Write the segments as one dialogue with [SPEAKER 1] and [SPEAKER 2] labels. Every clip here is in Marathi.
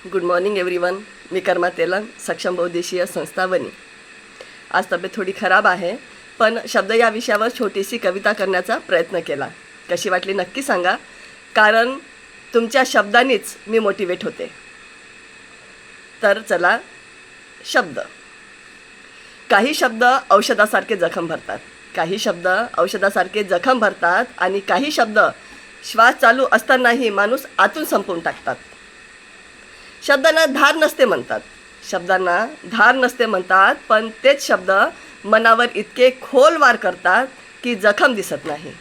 [SPEAKER 1] Good morning everyone. मी कर्मा तेलंग, सक्षम बहुउद्देशीय संस्था वनी. आज तब्येत थोडी खराब आहे, पण शब्द या विषयावर छोटीशी कविता करण्याचा प्रयत्न केला. कशी वाटली नक्की सांगा, कारण तुमच्या शब्दांनीच मी मोटिवेट होते. तर चला, शब्द. काही शब्द औषधासारखे जखम भरतात, काही शब्द औषधासारखे जखम भरतात आणि काही शब्द श्वास चालू असतानाही माणूस आतून संपवून टाकतात. शब्दांना धार नसते म्हणतात, शब्दांना धार नसते म्हणतात, पण तेच शब्द मनावर इतके खोल वार करतात की जखम दिसत नाही.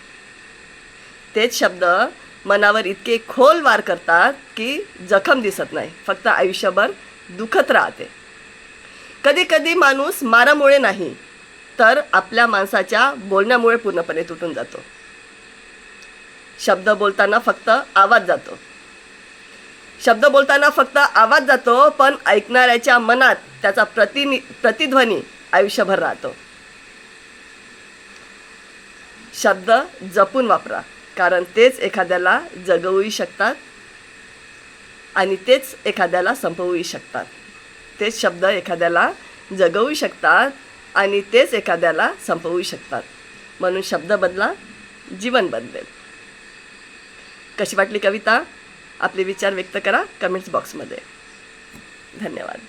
[SPEAKER 1] तेच शब्द मनावर इतके खोल वार करतात की जखम दिसत नाही, फक्त आयुष्यभर दुखत राहते. कधी कधी माणूस मारामुळे नाही, तर आपल्या माणसाच्या बोलण्यामुळे पूर्णपणे तुटून जातो. शब्द बोलताना फक्त आवाज जातो, शब्द बोलताना फक्त आवाज जातो, पण ऐकणाऱ्याच्या मनात त्याचा प्रतिध्वनी आयुष्यभर राहतो. शब्द जपून वापरा, कारण तेच एखाद्याला जगवूही शकतात आणि तेच एखाद्याला संपवूही शकतात. तेच शब्द एखाद्याला जगवू शकतात आणि तेच एखाद्याला संपवू शकतात. म्हणून शब्द बदला, जीवन बदलेल. कशी वाटली कविता? आपले विचार व्यक्त करा कमेंट्स बॉक्समध्ये. धन्यवाद.